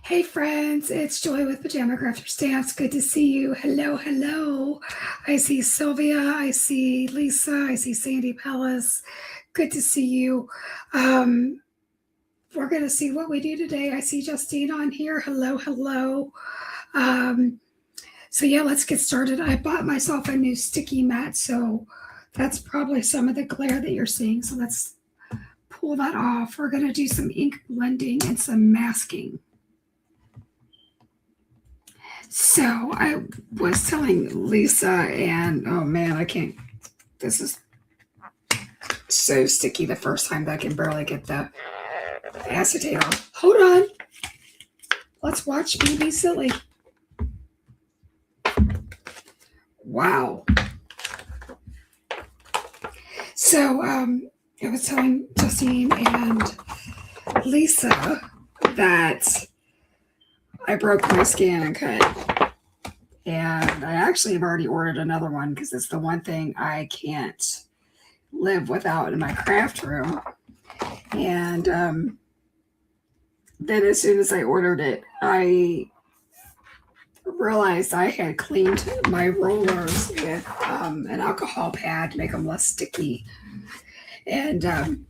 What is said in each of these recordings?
Hey friends, it's Joy with Pajama Crafter Stamps. Good to see you. Hello, hello. I see Sylvia, I see Lisa, I see Sandy Palace. Good to see you. Um, we're going to see what we do today. I see Justine on here. Hello, hello. Um, so yeah, let's get started. I bought myself a new sticky mat, so that's probably some of the glare that you're seeing. So let's pull that off. We're going to do some ink blending and some masking. So I was telling Lisa, and oh man, I can't. This is so sticky the first time that I can barely get the acetate off. Hold on. Let's watch me be silly. Wow. So I was telling Justine and Lisa that I broke my scan and cut. And I actually have already ordered another one because it's the one thing I can't live without in my craft room. And then as soon as I ordered it, I realized I had cleaned my rollers with an alcohol pad to make them less sticky. And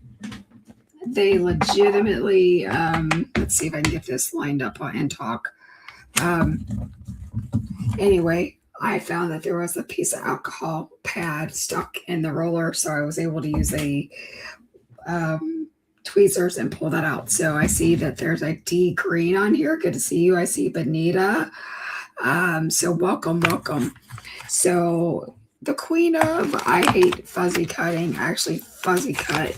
they legitimately, let's see if I can get this lined up and talk. Anyway, I found that there was a piece of alcohol pad stuck in the roller, so I was able to use a tweezers and pull that out. So I see that there's a D green on here. Good to see you. I see Benita. So welcome. So the queen of I hate fuzzy cutting, actually fuzzy cut,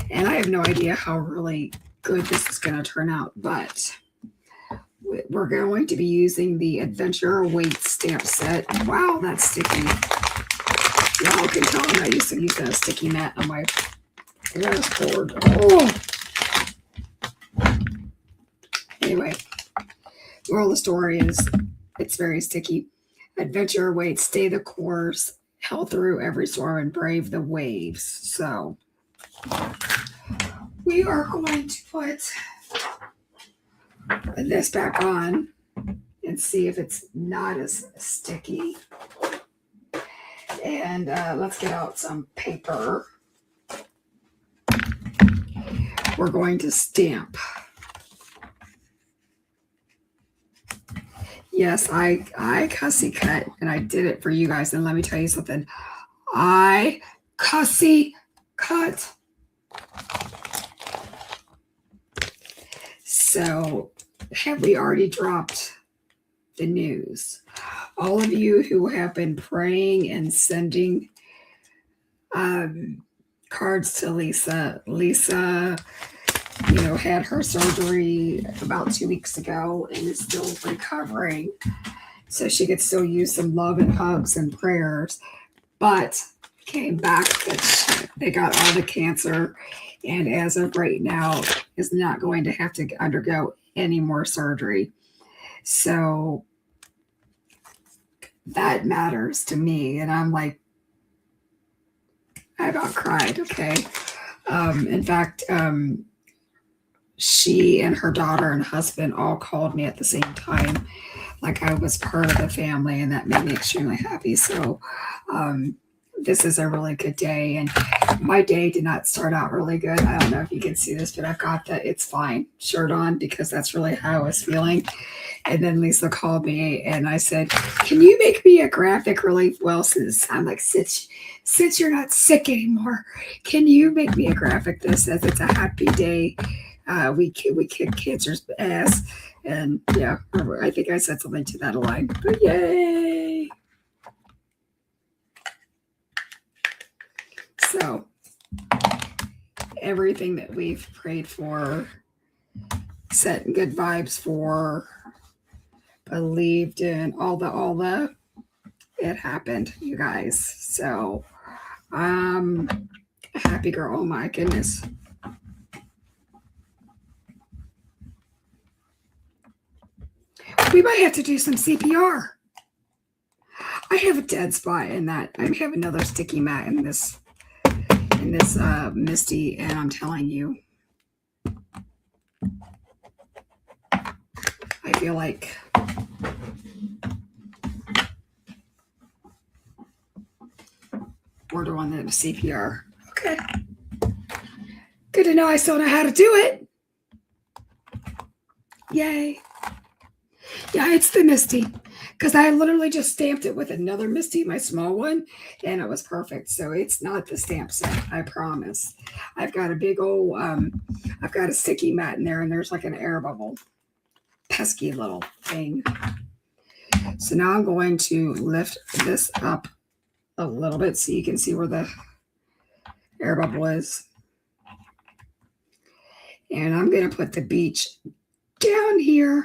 and I have no idea how really good this is going to turn out, but we're going to be using the Adventure Weight stamp set. Wow, that's sticky. Y'all can tell I'm not used to using a sticky mat on my glass board. Oh. Anyway, moral of the story is it's very sticky. Adventure Weight, stay the course, held through every storm, and brave the waves. So we are going to put this back on and see if it's not as sticky. And let's get out some paper. We're going to stamp. Yes, I cussy cut, and I did it for you guys. And let me tell you something. I cussy cut. So have we already dropped the news? All of you who have been praying and sending cards to Lisa. Lisa, had her surgery about 2 weeks ago and is still recovering. So she could still use some love and hugs and prayers, but came back that they got all the cancer, and as of right now is not going to have to undergo any more surgery. So that matters to me, and I'm like, I about cried. Okay. In fact, she and her daughter and husband all called me at the same time, like I was part of the family, and that made me extremely happy. So this is a really good day, and my day did not start out really good. I don't know if you can see this, but I've got the "it's fine" shirt on because that's really how I was feeling. And then Lisa called me and I said, "Can you make me a graphic relief?" Well, since I'm like, since you're not sick anymore, can you make me a graphic that says it's a happy day? We kick cancer's ass. And yeah, I think I said something to that line. But yay! So everything that we've prayed for, set good vibes for, believed in, all the it happened, you guys. So happy girl. Oh my goodness. We might have to do some CPR. I have a dead spot in that. I have another sticky mat in this Misty, and I'm telling you, I feel like we're doing the CPR. Okay. Good to know I still know how to do it. Yay. Yeah, it's the Misty. Because I literally just stamped it with another Misty, my small one, and it was perfect. So it's not the stamp set, I promise. I've got a big old, I've got a sticky mat in there, and there's like an air bubble. Pesky little thing. So now I'm going to lift this up a little bit so you can see where the air bubble is. And I'm going to put the beach down here.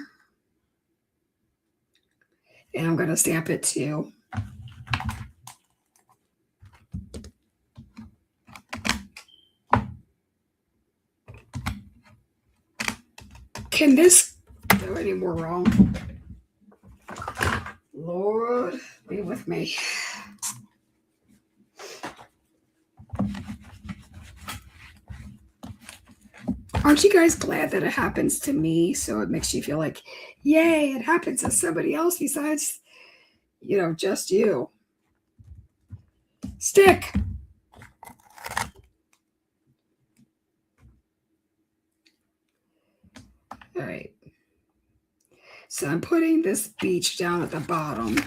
And I'm going to stamp it too. Can this go any more wrong? Lord, be with me. Aren't you guys glad that it happens to me? So it makes you feel like, yay, it happens to somebody else besides, just you. Stick. All right. So I'm putting this beach down at the bottom.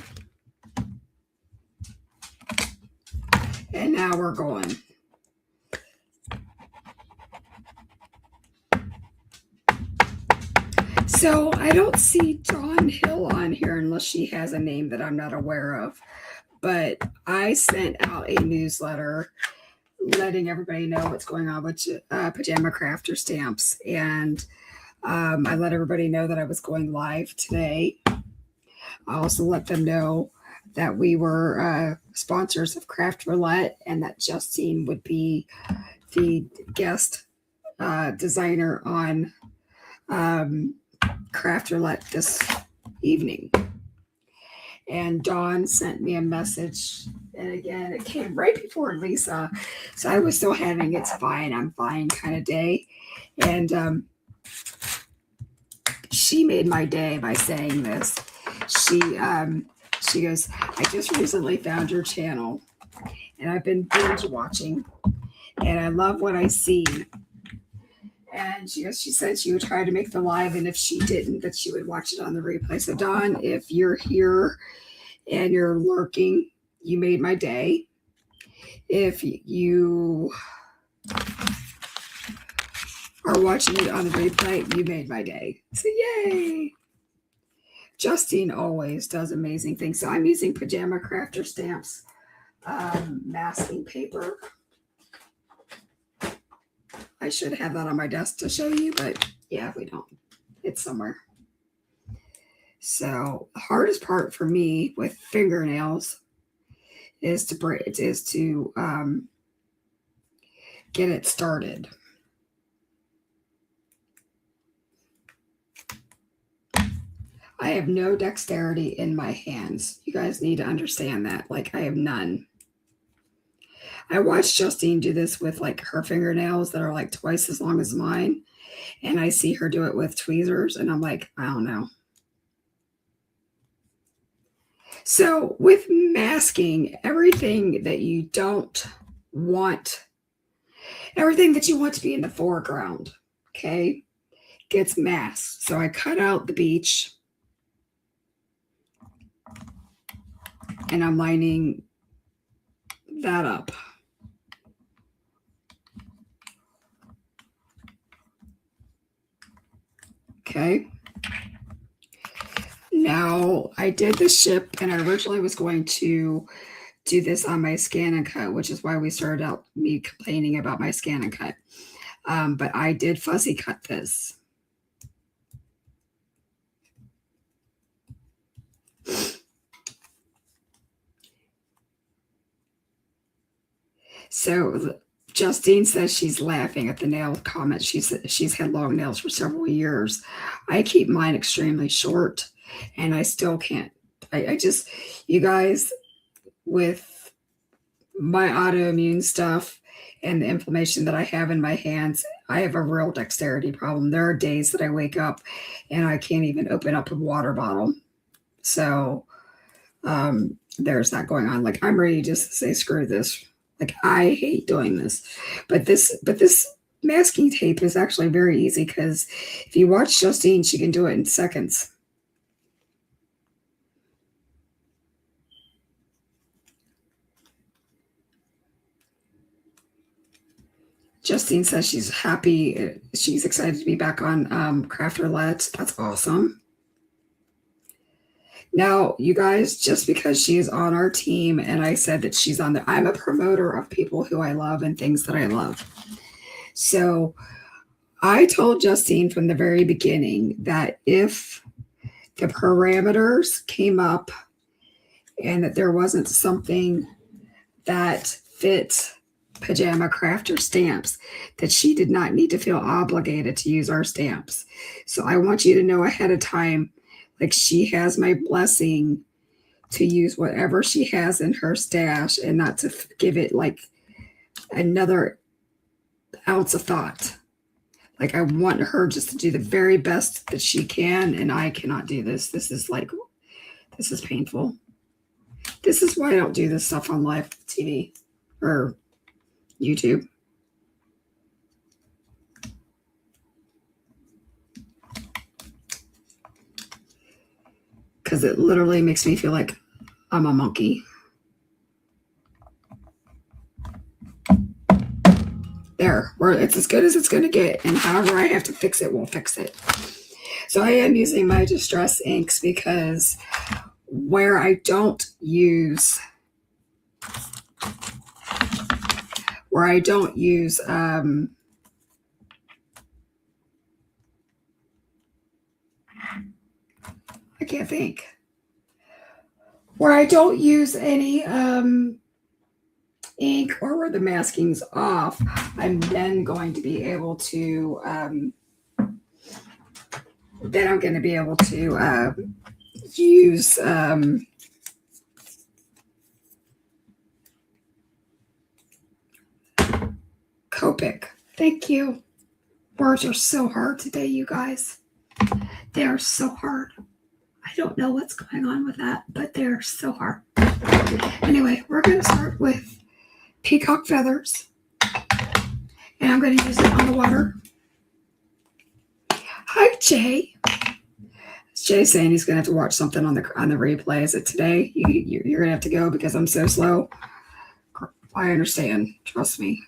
And now we're going. So I don't see Dawn Hill on here unless she has a name that I'm not aware of. But I sent out a newsletter letting everybody know what's going on with Pajama Crafter stamps. And I let everybody know that I was going live today. I also let them know that we were sponsors of Craft Roulette and that Justine would be the guest designer on Craft Roulette this evening. And Dawn sent me a message. And again, it came right before Lisa. So I was still having it's fine, I'm fine kind of day. And she made my day by saying this. She goes, I just recently found your channel and I've been binge watching and I love what I see. And she said she would try to make the live, and if she didn't, that she would watch it on the replay. So Dawn, if you're here and you're lurking, you made my day. If you are watching it on the replay, you made my day. So yay. Justine always does amazing things. So I'm using Pajama Crafter stamps, masking paper. I should have that on my desk to show you, but yeah, we don't. It's somewhere. So the hardest part for me with fingernails is to get it started. I have no dexterity in my hands. You guys need to understand that. Like, I have none. I watched Justine do this with like her fingernails that are like twice as long as mine. And I see her do it with tweezers. And I'm like, I don't know. So with masking, everything that you don't want, everything that you want to be in the foreground, okay, gets masked. So I cut out the beach. And I'm lining that up. Okay. Now I did the ship, and I originally was going to do this on my scan and cut, which is why we started out me complaining about my scan and cut. But I did fuzzy cut this. So Justine says she's laughing at the nail comment. She's had long nails for several years. I keep mine extremely short, and I still can't. I just, you guys, with my autoimmune stuff and the inflammation that I have in my hands, I have a real dexterity problem. There are days that I wake up and I can't even open up a water bottle. So there's that going on. Like I'm ready just to say screw this. Like I hate doing this. But this masking tape is actually very easy because if you watch Justine, she can do it in seconds. Justine says she's happy. She's excited to be back on Craft Roulette. That's awesome. Now, you guys, just because she is on our team and I said that she's on the, I'm a promoter of people who I love and things that I love. So I told Justine from the very beginning that if the parameters came up and that there wasn't something that fit Pajama Crafter stamps, that she did not need to feel obligated to use our stamps. So I want you to know ahead of time, like she has my blessing to use whatever she has in her stash and not to give it like another ounce of thought. Like I want her just to do the very best that she can, and I cannot do this. This is painful. This is why I don't do this stuff on live TV or YouTube. Because it literally makes me feel like I'm a monkey. There, where it's as good as it's going to get, and however I have to fix it, we'll fix it. So I am using my Distress inks because where I don't use I can't think. Where I don't use any ink or where the masking's off, I'm then going to be able to use Copic. Thank you. Words are so hard today, you guys. They are so hard. I don't know what's going on with that, but they're so hard. Anyway, we're going to start with peacock feathers. And I'm going to use it on the water. Hi, Jay. Jay's saying he's going to have to watch something on the replay. Is it today? You're going to have to go because I'm so slow. I understand. Trust me.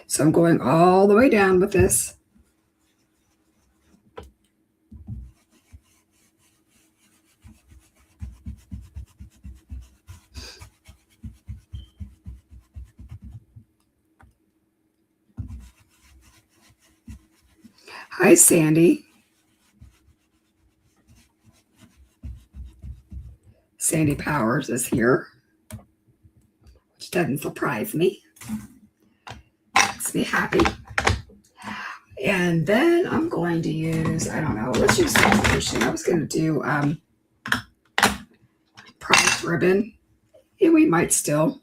So I'm going all the way down with this. Hi, Sandy. Sandy Powers is here, which doesn't surprise me. Makes me happy. And then I'm going to use, I don't know, let's use solution. I was going to do prize ribbon. Yeah, we might still.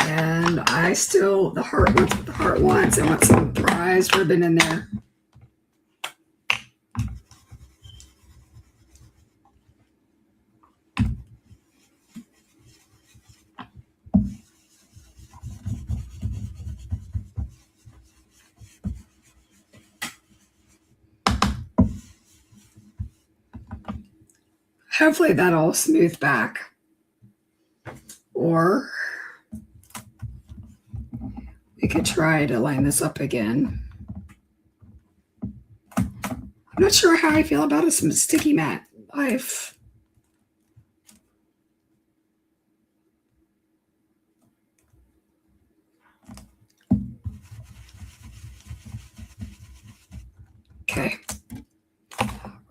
And I still, the heart wants what the heart wants. I want some prize ribbon in there. Hopefully that'll smooth back. Or we could try to line this up again. I'm not sure how I feel about some sticky mat.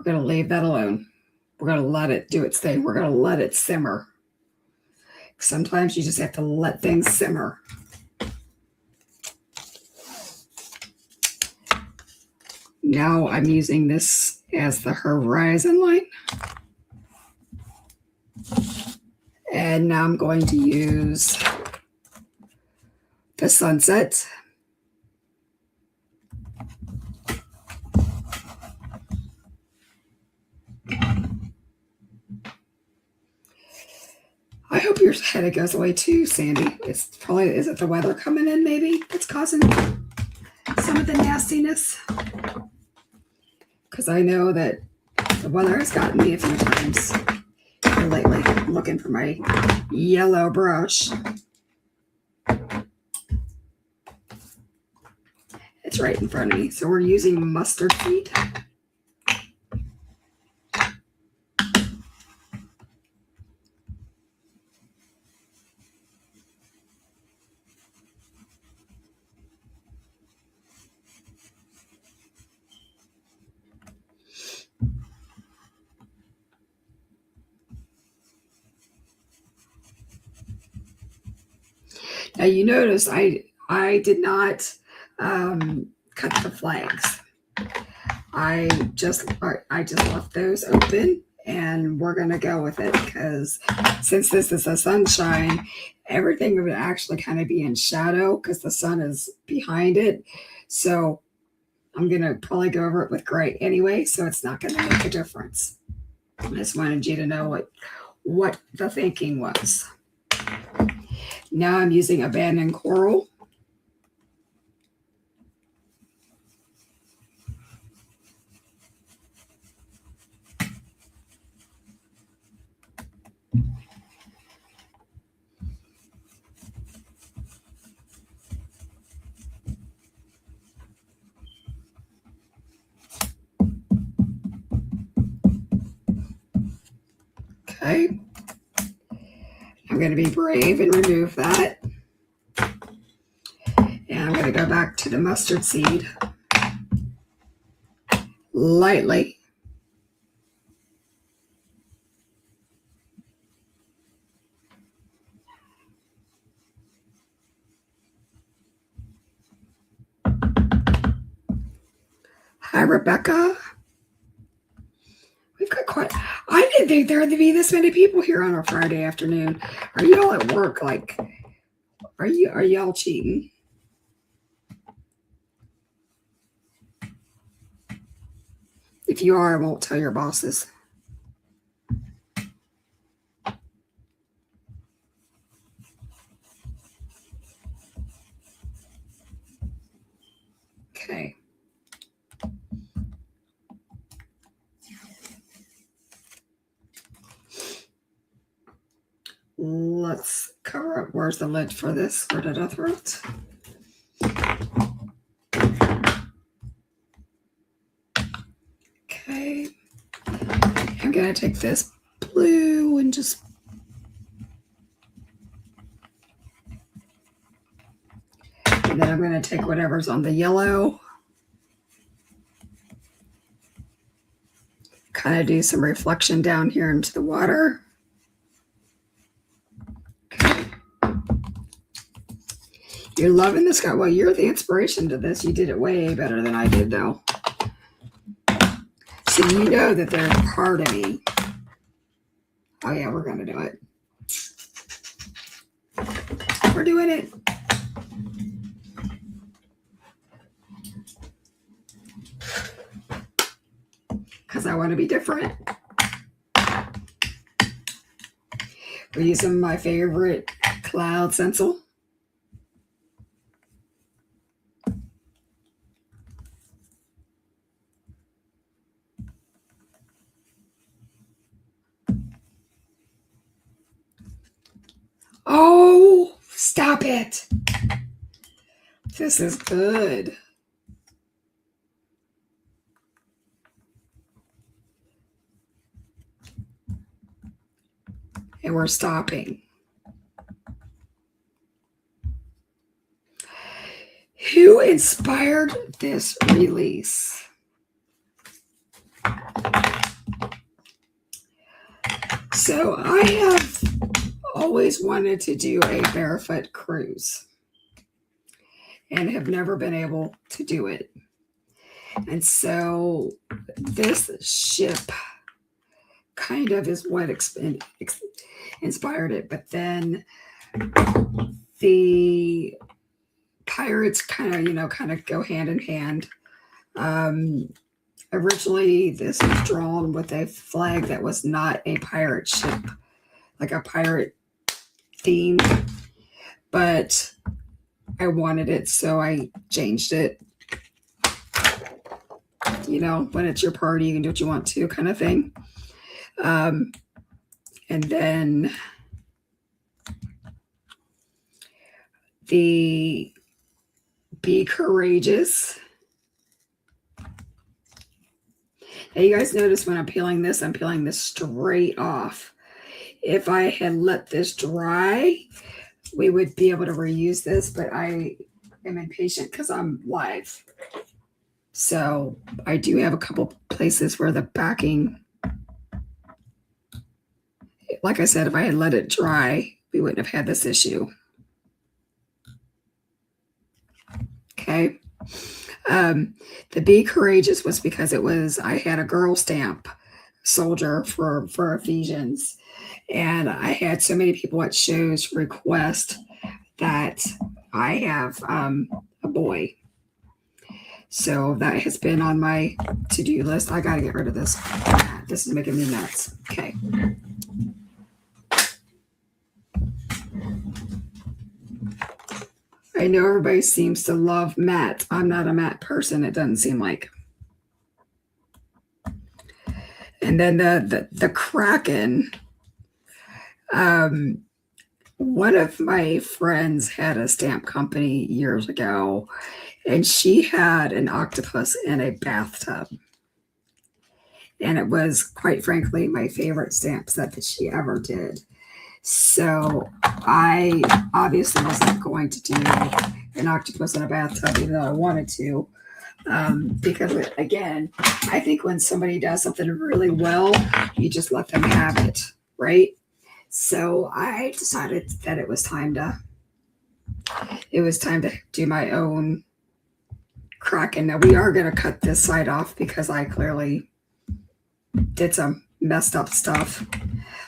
We're going to leave that alone. We're going to let it do its thing. We're going to let it simmer. Sometimes you just have to let things simmer. Now I'm using this as the horizon line. And now I'm going to use the sunset. I hope your headache goes away too, Sandy. It's probably, is it the weather coming in maybe that's causing some of the nastiness? Because I know that the weather has gotten me a few times here lately. I'm looking for my yellow brush. It's right in front of me. So we're using mustard seed. Now you notice I did not cut the flags. I just left those open, and we're gonna go with it because since this is a sunshine, everything would actually kind of be in shadow because the sun is behind it. So I'm gonna probably go over it with gray anyway, so it's not gonna make a difference. I just wanted you to know what the thinking was. Now I'm using abandoned coral. Okay. I'm going to be brave and remove that. And I'm going to go back to the mustard seed lightly. Hi, Rebecca. We've got quite. I didn't think there would be this many people here on a Friday afternoon. Are you all at work? Like, are y'all cheating? If you are, I won't tell your bosses. Okay. Let's cover up. Where's the lid for this? Where did I throw it? Okay. I'm going to take this blue and just and then I'm going to take whatever's on the yellow. Kind of do some reflection down here into the water. Okay. You're loving this guy. Well, you're the inspiration to this. You did it way better than I did, though. So you know that they're part of me. Oh, yeah, we're going to do it. We're doing it. Because I want to be different. We're using my favorite cloud stencil. Oh, stop it. This is good. And we're stopping. Who inspired this release? So I have always wanted to do a barefoot cruise and have never been able to do it. And so this ship kind of is what inspired it. But then the pirates kind of go hand in hand. Originally, this was drawn with a flag that was not a pirate ship, like a pirate theme, but I wanted it, so I changed it. When it's your party, you can do what you want to, kind of thing. And then the Be Courageous. Now, you guys notice when I'm peeling this straight off. If I had let this dry, we would be able to reuse this, but I am impatient because I'm live. So I do have a couple places where the backing, like I said, if I had let it dry, we wouldn't have had this issue. Okay. The Be Courageous was because I had a girl stamp soldier for Ephesians, and I had so many people at shows request that I have a boy. So that has been on my to-do list. I got to get rid of this. This is making me nuts. Okay. I know everybody seems to love matte. I'm not a matte person, it doesn't seem like. And then the Kraken. One of my friends had a stamp company years ago, and she had an octopus in a bathtub. And it was, quite frankly, my favorite stamp set that she ever did. So I obviously wasn't going to do an octopus in a bathtub, even though I wanted to. Because, again, I think when somebody does something really well, you just let them have it, right? So I decided that it was time to do my own Kraken. Now, we are going to cut this side off because I clearly did some messed up stuff.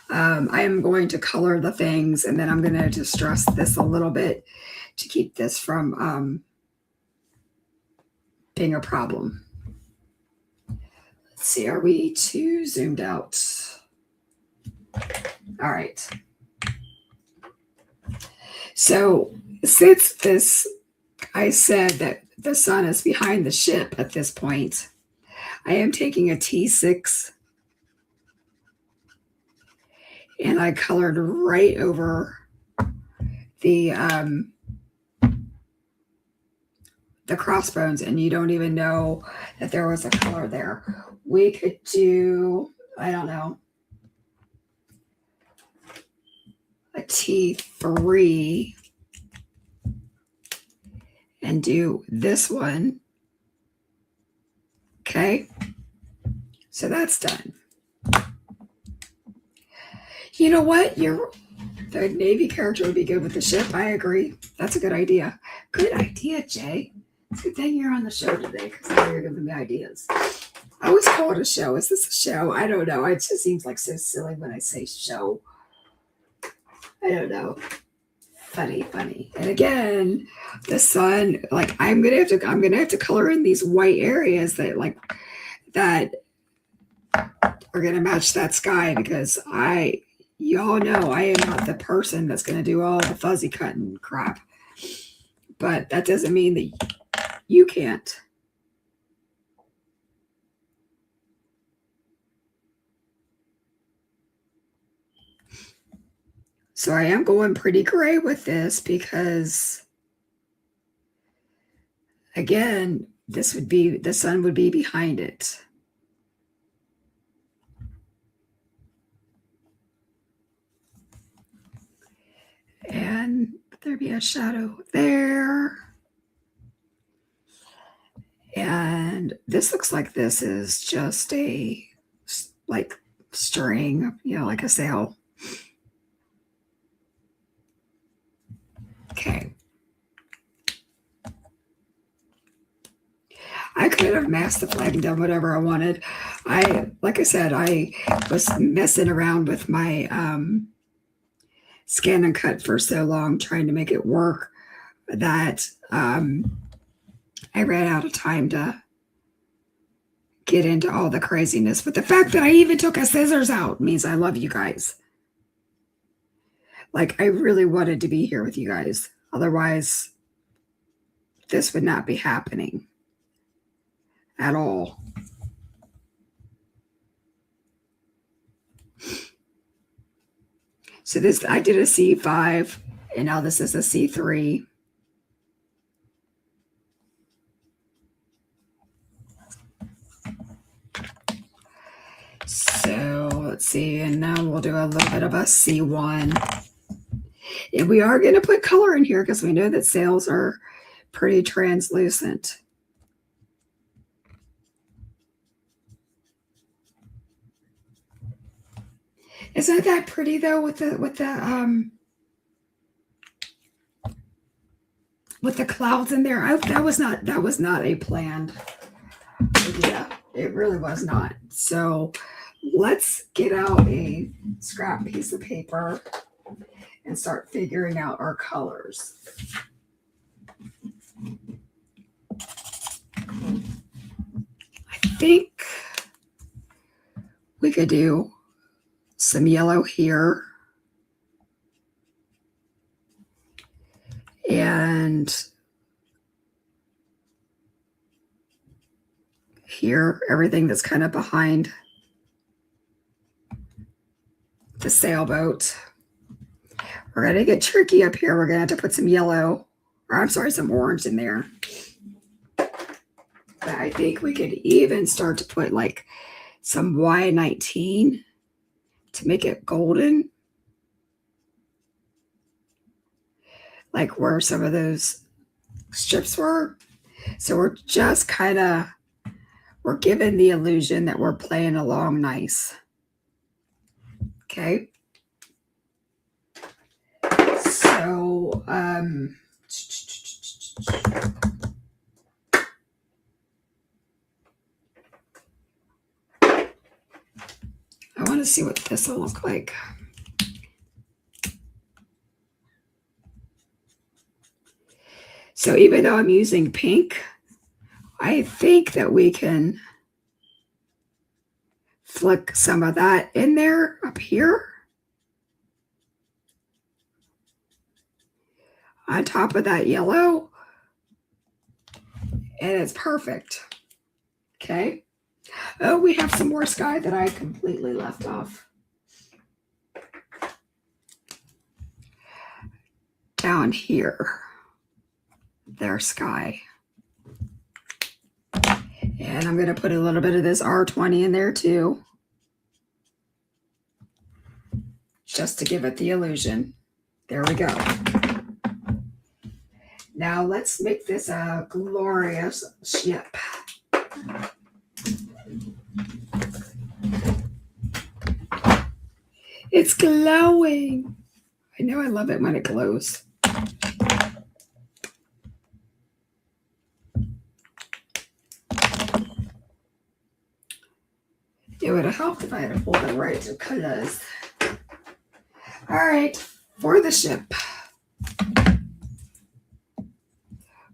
I am going to color the things, and then I'm going to distress this a little bit to keep this from being a problem. Let's see, are we too zoomed out? All right. So since I said that the sun is behind the ship at this point, I am taking a T6 and I colored right over the crossbones, and you don't even know that there was a color there. We could do, I don't know, a T3 and do this one. Okay, so that's done. You know what? The Navy character would be good with the ship. I agree. That's a good idea. Good idea, Jay. It's a good thing you're on the show today because now you're giving me ideas. I always call it a show. Is this a show? I don't know. It just seems like so silly when I say show. I don't know. Funny. And again, the sun. Like I'm gonna have to color in these white areas that are gonna match that sky because y'all know I am not the person that's gonna do all the fuzzy cutting crap. But that doesn't mean that you can't. So I am going pretty gray with this because, again, the sun would be behind it. And there'd be a shadow there. And this looks like this is just string, like a sail. Okay. I could have masked the flag and done whatever I wanted. Like I said, I was messing around with my scan and cut for so long, trying to make it work, that I ran out of time to get into all the craziness. But the fact that I even took a scissors out means I love you guys. Like, I really wanted to be here with you guys. Otherwise, this would not be happening at all. So this, I did a C5, and now this is a C3. So let's see, and now we'll do a little bit of a C1. And we are going to put color in here because we know that sails are pretty translucent. Isn't that pretty though, with the clouds in there? That was not a planned idea. It really was not. So let's get out a scrap piece of paper and start figuring out our colors. I think we could do some yellow here. And here, everything that's kind of behind the sailboat. We're going to get tricky up here. We're going to have to put some yellow, or I'm sorry, some orange in there. But I think we could even start to put like some Y19 to make it golden. Like where some of those strips were. So we're just kind of, we're giving the illusion that we're playing along nice. Okay. So, I want to see what this will look like. So even though I'm using pink, I think that we can flick some of that in there up here. On top of that yellow. And it's perfect. Okay. Oh, we have some more sky that I completely left off. Down here. There's sky. And I'm going to put a little bit of this R20 in there too. Just to give it the illusion. There we go. Now let's make this a glorious ship. It's glowing. I know I love it when it glows. It would have helped if I had pulled the right colors. All right, for the ship,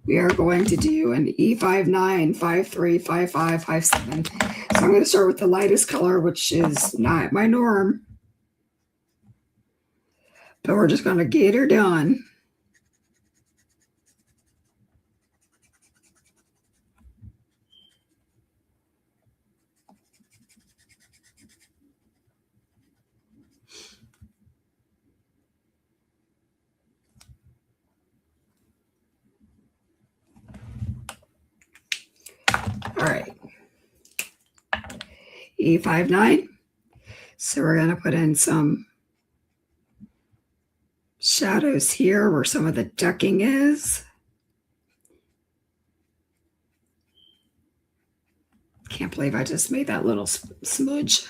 we are going to do an E59, 53, 55, 57. So I'm going to start with the lightest color, which is not my norm. But we're just going to get her done. All right. E59. So we're going to put in some shadows here where some of the ducking is. Can't believe I just made that little smudge.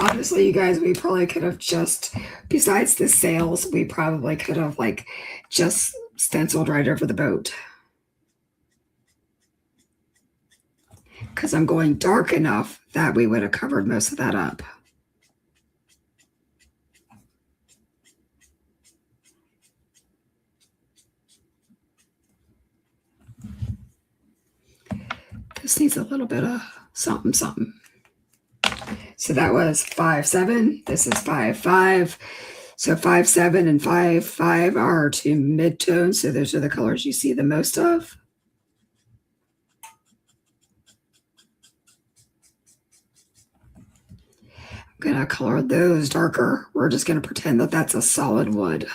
Honestly, you guys, we probably could have just, besides the sails, we probably could have like just stenciled right over the boat. Because I'm going dark enough that we would have covered most of that up. This needs a little bit of something, something. So that was 5-7. This is 5-5. So 5-7 and 5-5 are two mid-tones. So those are the colors you see the most of. I'm going to color those darker. We're just going to pretend that that's a solid wood.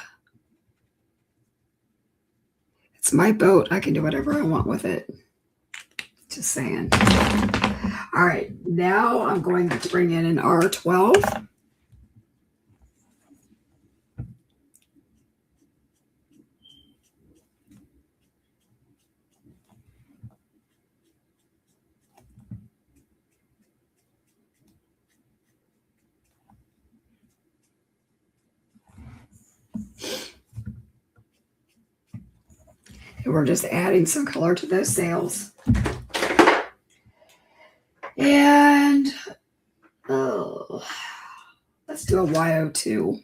It's my boat. I can do whatever I want with it. Just saying. All right, now I'm going to bring in an R12. And we're just adding some color to those sails. And let's do a Y02.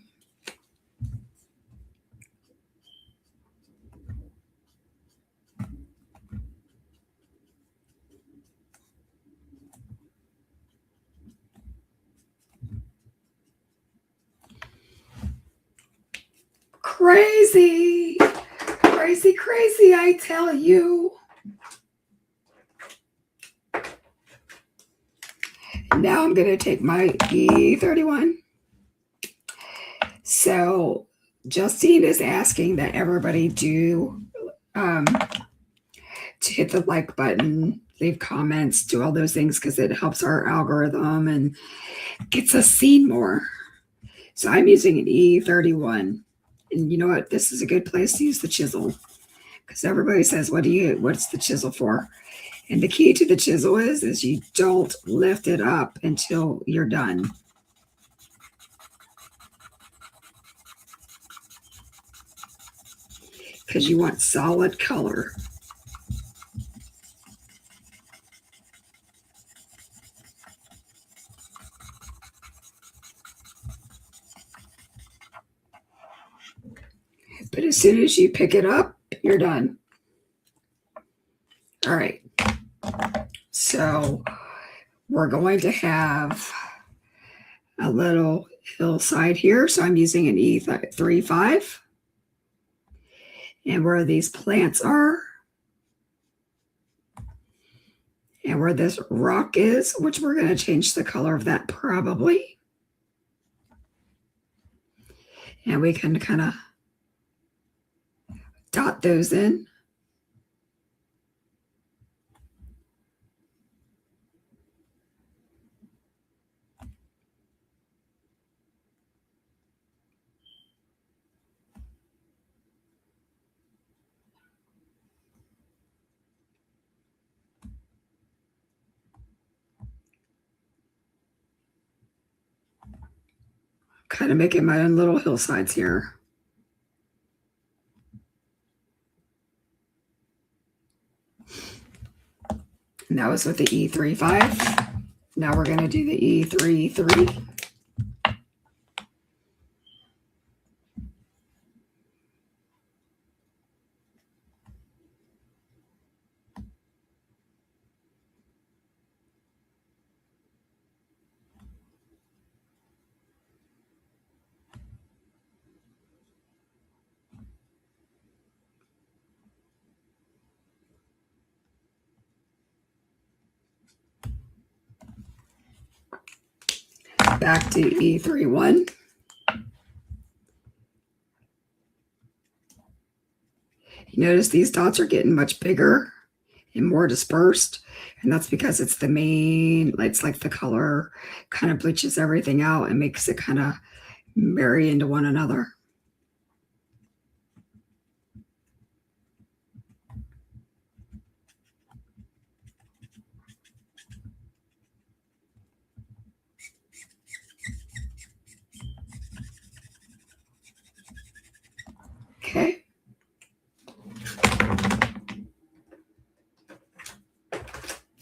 Crazy, crazy, crazy, I tell you. Now I'm going to take my E31. So Justine is asking that everybody to hit the like button, leave comments, do all those things because it helps our algorithm and gets us seen more. So I'm using an E31. And you know what? This is a good place to use the chisel because everybody says, what's the chisel for? And the key to the chisel is you don't lift it up until you're done. Because you want solid color. But as soon as you pick it up, you're done. All right. So we're going to have a little hillside here. So I'm using an E35. And where these plants are, and where this rock is, which we're going to change the color of that probably. And we can kind of dot those in. Kind of making my own little hillsides here. And that was with the E35. Now we're going to do the E33. Back to E31. You notice these dots are getting much bigger and more dispersed. And that's because it's the main, it's like the color kind of bleaches everything out and makes it kind of marry into one another.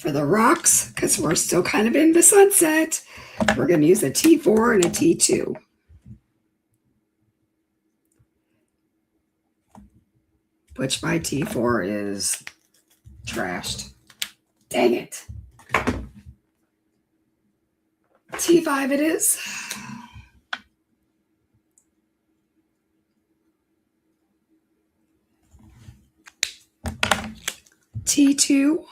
For the rocks, because we're still kind of in the sunset, we're going to use a T4 and a T2. Which my T4 is trashed. Dang it. T5 it is. T2.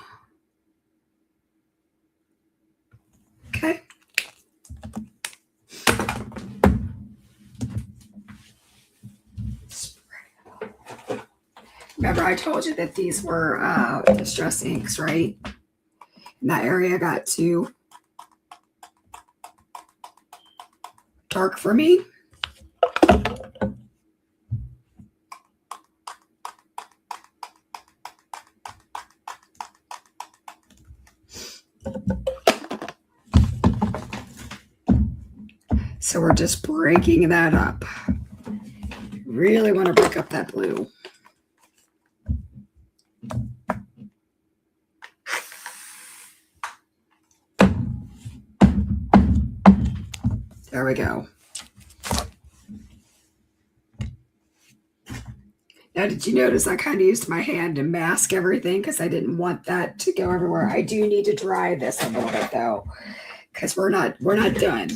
Okay. Remember I told you that these were distress inks, right? In that area got too dark for me. So we're just breaking that up. Really want to break up that blue. There we go. Now, did you notice I kind of used my hand to mask everything because I didn't want that to go everywhere? I do need to dry this a little bit though, because we're not done.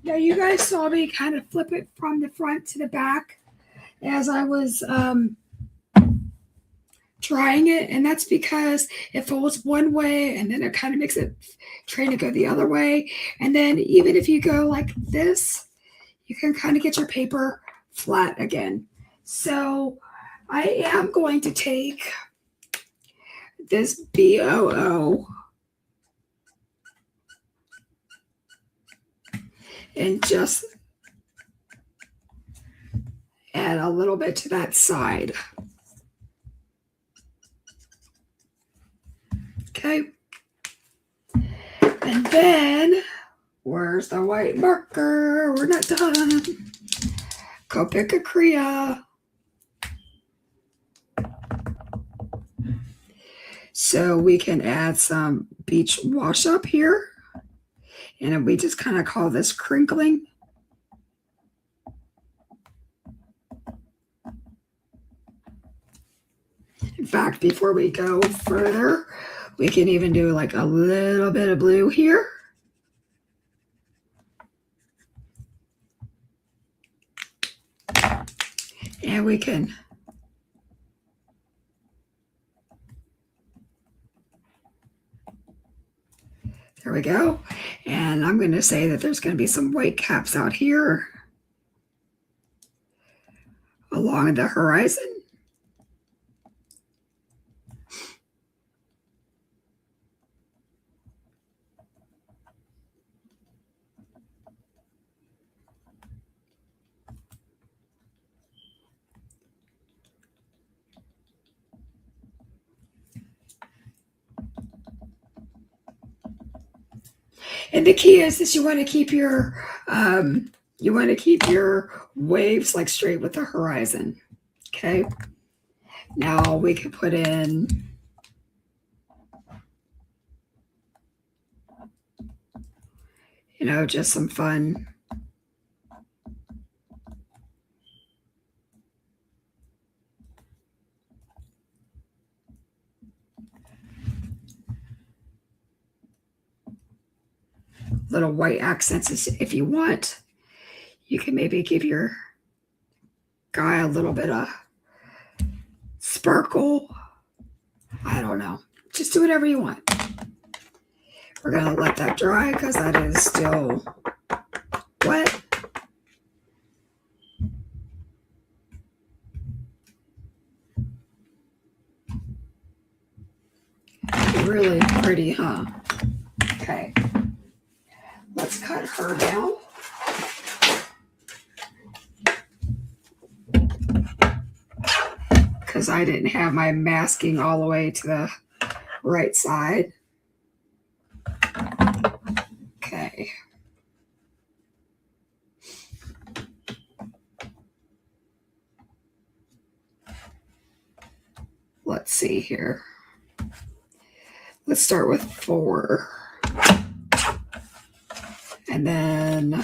Now you guys saw me kind of flip it from the front to the back as I was drying it, and that's because it folds one way and then it kind of makes it trying to go the other way. And then even if you go like this, you can kind of get your paper flat again. So I am going to take this BOO and just add a little bit to that side. Okay. And then, where's the white marker? We're not done. Go pick a Kriya. So we can add some beach wash up here. And we just kind of call this crinkling. In fact, before we go further, we can even do like a little bit of blue here. And we can there we go. And I'm going to say that there's going to be some white caps out here along the horizon. And the key is you want to keep your waves like straight with the horizon. Okay. Now we can put in just some fun little white accents if you want. You can maybe give your guy a little bit of sparkle. I don't know. Just do whatever you want. We're going to let that dry because that is still wet. Really pretty, huh? Okay. Let's cut her down. Because I didn't have my masking all the way to the right side. Okay. Let's see here. Let's start with 4. And then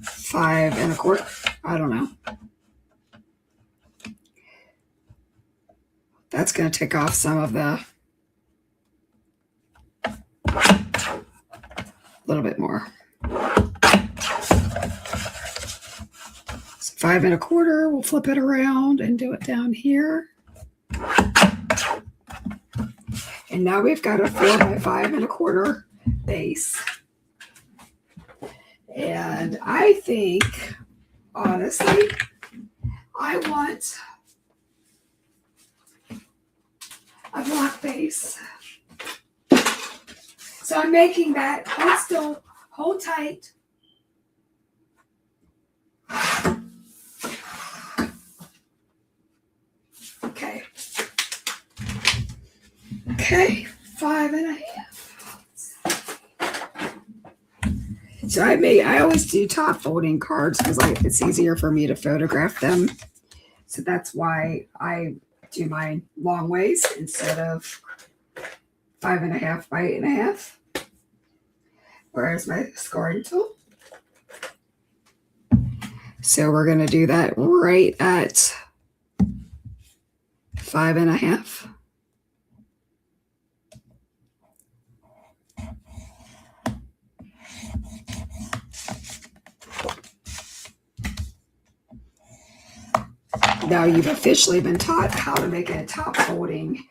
5 1/4. I don't know. That's going to take off some of the, little bit more. So 5 1/4, we'll flip it around and do it down here. And now we've got a 4 by 5 1/4 base. And I think, honestly, I want a block base. So I'm making that. Hold still, hold tight. Okay. Okay, 5 1/2. So I always do top folding cards because it's easier for me to photograph them. So that's why I do mine long ways instead of 5 1/2 by 8 1/2. Where's my scoring tool? So we're going to do that right at 5 1/2. Now you've officially been taught how to make a top folding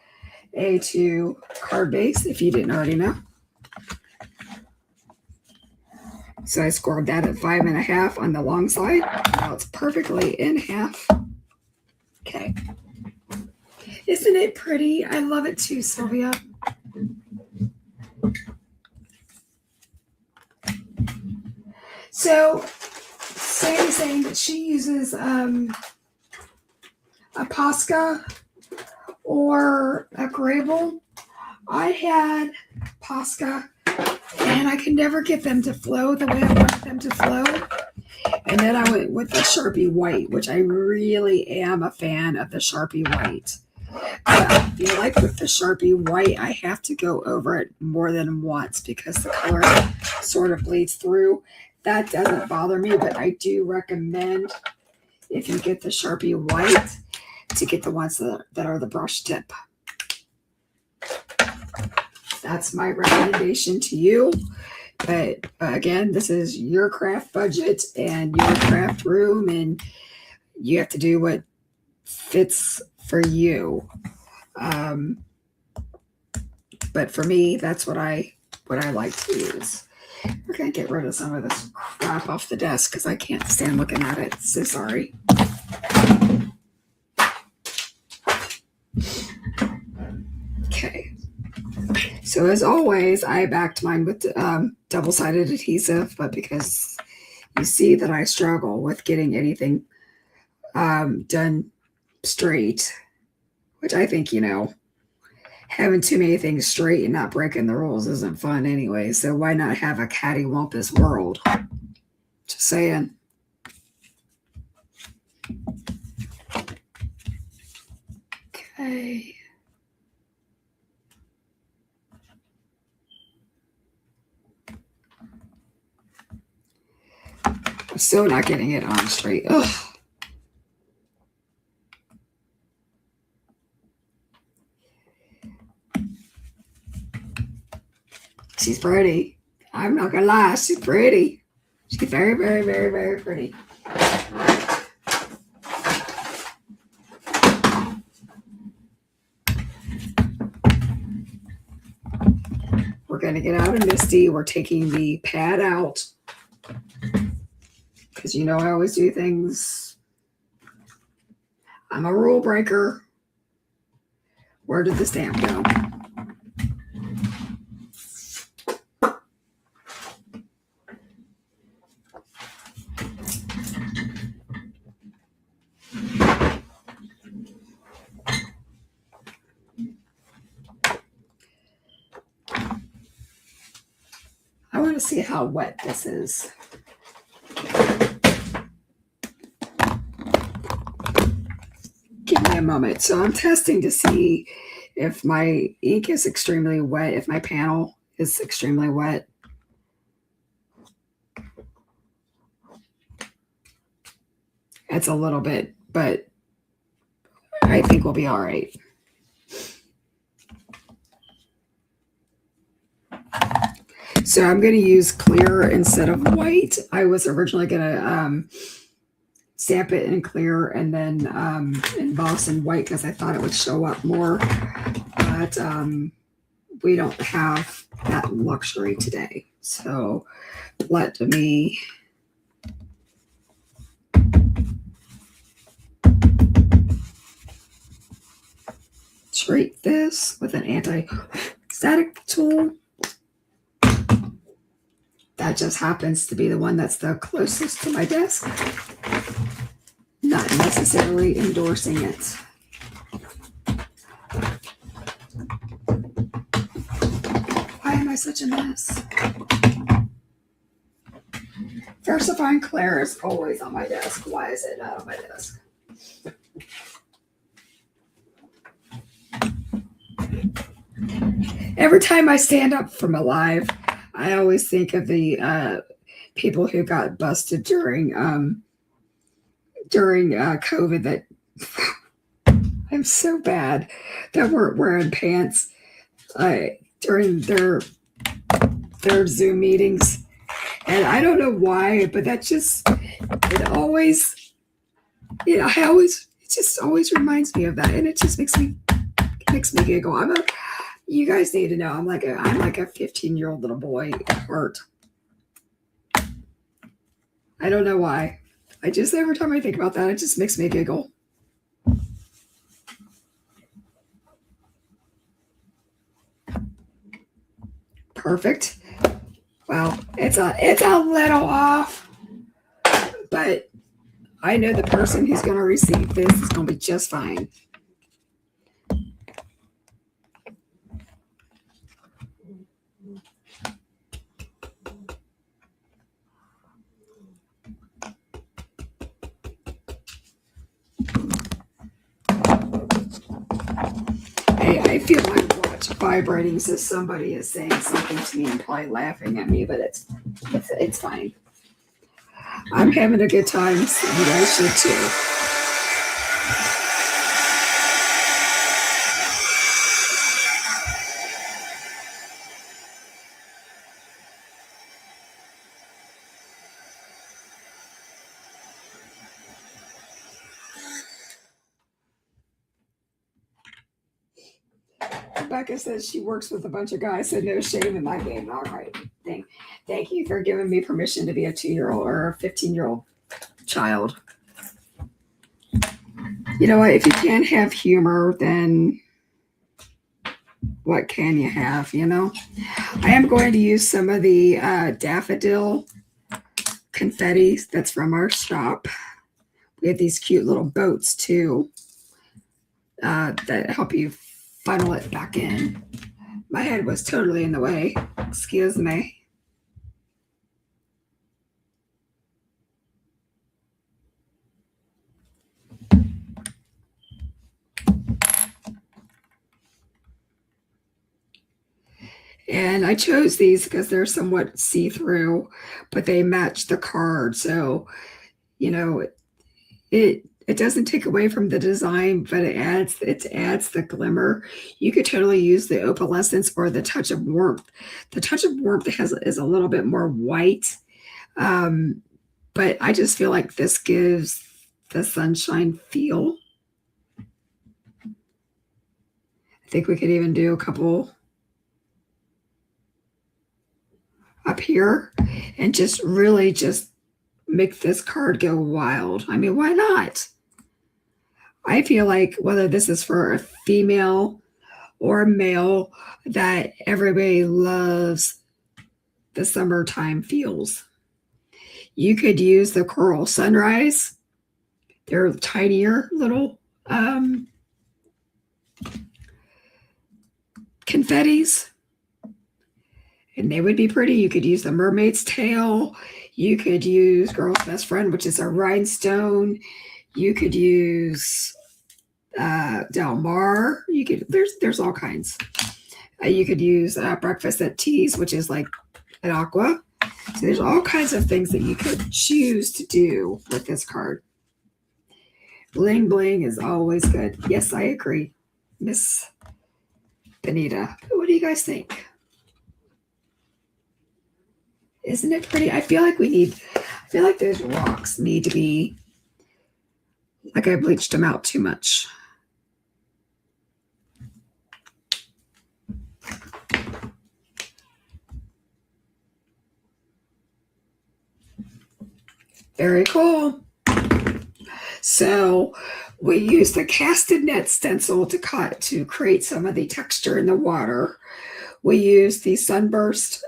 A2 card base if you didn't already know. So I scored that at 5 1/2 on the long side. Now it's perfectly in half. Okay. Isn't it pretty? I love it too, Sylvia. So Sandy's saying that she uses a Posca or a Grable. I had Posca and I could never get them to flow the way I wanted them to flow. And then I went with the Sharpie White, which I really am a fan of the Sharpie White. But I feel like with the Sharpie White, I have to go over it more than once because the color sort of bleeds through. That doesn't bother me, but I do recommend if you get the Sharpie White to get the ones that are the brush tip. That's my recommendation to you. But again, this is your craft budget and your craft room, and you have to do what fits for you. But for me, that's what I like to use. We're going to get rid of some of this crap off the desk because I can't stand looking at it. So sorry. Okay. So as always, I backed mine with double-sided adhesive, but because you see that I struggle with getting anything done straight, which I think, having too many things straight and not breaking the rules isn't fun anyway. So why not have a cattywampus world? Just saying. Okay. I'm still not getting it on straight. Ugh. She's pretty. I'm not gonna lie, she's pretty. She's very, very, very, very pretty. going to get out of Misty. We're taking the pad out because you know I always do things. I'm a rule breaker. Where did the stamp go? I want to see how wet this is. Give me a moment. So I'm testing to see if my ink is extremely wet, if my panel is extremely wet. It's a little bit, but I think we'll be all right. So I'm going to use clear instead of white. I was originally going to stamp it in clear and then emboss in white because I thought it would show up more. But we don't have that luxury today. So let me treat this with an anti-static tool. That just happens to be the one that's the closest to my desk. Not necessarily endorsing it. Why am I such a mess? Versifying Claire is always on my desk. Why is it not on my desk? Every time I stand up from a live, I always think of the people who got busted during COVID. That I'm so bad that weren't wearing pants during their Zoom meetings, and I don't know why, but that just it always it just always reminds me of that, and it just makes me giggle. You guys need to know I'm like a 15-year-old little boy at heart. I don't know why. I just every time I think about that, it just makes me giggle. Perfect. Well, it's a little off, but I know the person who's going to receive this is going to be just fine. I feel my watch vibrating, so somebody is saying something to me and probably laughing at me, but it's fine. I'm having a good time, so you guys should too. Rebecca says she works with a bunch of guys, so no shame in my game. All right. Thank you for giving me permission to be a 2-year-old or a 15-year-old child. You know what? If you can't have humor, then what can you have, you know? I am going to use some of the daffodil confetti that's from our shop. We have these cute little boats, too, that help you funnel it back in. My head was totally in the way. Excuse me. And I chose these because they're somewhat see-through, but they match the card. So, you know, it doesn't take away from the design, but it adds the glimmer. You could totally use the opalescence or the touch of warmth. The touch of warmth is a little bit more white, but I just feel like this gives the sunshine feel. I think we could even do a couple up here and just really just make this card go wild. I mean, why not? I feel like whether this is for a female or a male, that everybody loves the summertime feels. You could use the coral sunrise. They're tinier little confettis, and they would be pretty. You could use the mermaid's tail. You could use girl's best friend, which is a rhinestone. You could use Del Mar. You could there's all kinds. You could use breakfast at teas, which is like an aqua. So there's all kinds of things that you could choose to do with this card. Bling bling is always good. Yes, I agree, Miss Benita. What do you guys think? Isn't it pretty? I feel like those rocks need to be, like I bleached them out too much. Very cool. So we use the casted net stencil to create some of the texture in the water. We use the sunburst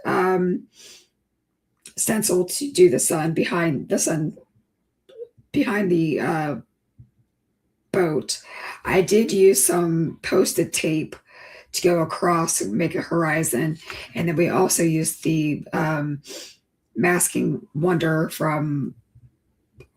stencil to do the sun behind the boat. I did use some posted tape to go across and make a horizon, and then we also used the masking wonder from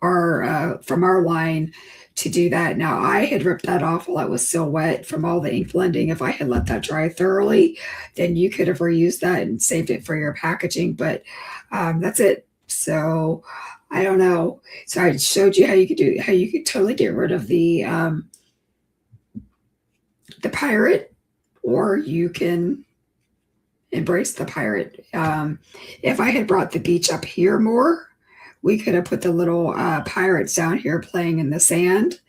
our line to do that. Now, I had ripped that off while it was still wet from all the ink blending. If I had let that dry thoroughly, then you could have reused that and saved it for your packaging, but that's it. So I don't know. So I showed you how you could totally get rid of the pirate, or you can embrace the pirate. If I had brought the beach up here more, we could have put the little pirates down here playing in the sand,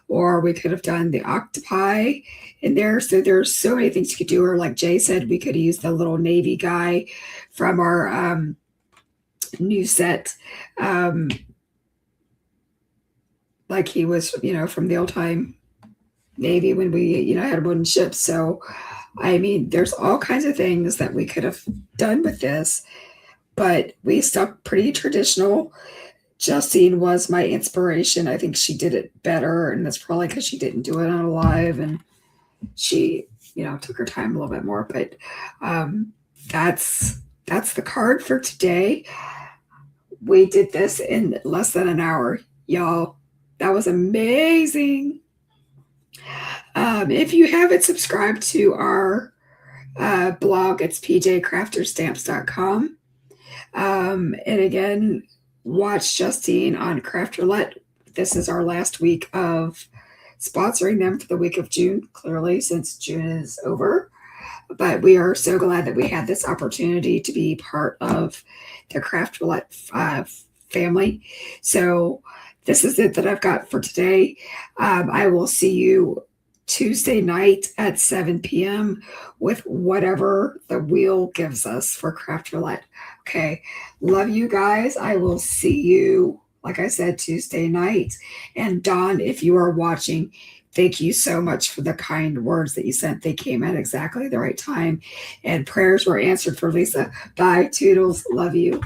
or we could have done the octopi in there. So there's so many things you could do. Or like Jay said, we could use the little Navy guy from our new set, like he was, from the old time Navy when we, had wooden ships. So, I mean, there's all kinds of things that we could have done with this, but we stuck pretty traditional. Justine was my inspiration. I think she did it better, and that's probably because she didn't do it on a live, and she, took her time a little bit more. But that's the card for today. We did this in less than an hour, y'all. That was amazing. If you haven't subscribed to our blog, it's pjcrafterstamps.com. And again, watch Justine on Craft Roulette. This is our last week of sponsoring them for the week of June, clearly, since June is over. But we are so glad that we had this opportunity to be part of the Craft Roulette family. So this is it that I've got for today. I will see you Tuesday night at 7 p.m. with whatever the wheel gives us for Craft Roulette. Okay. Love you guys. I will see you, like I said, Tuesday night. And Dawn, if you are watching, thank you so much for the kind words that you sent. They came at exactly the right time. And prayers were answered for Lisa. Bye, Toodles. Love you.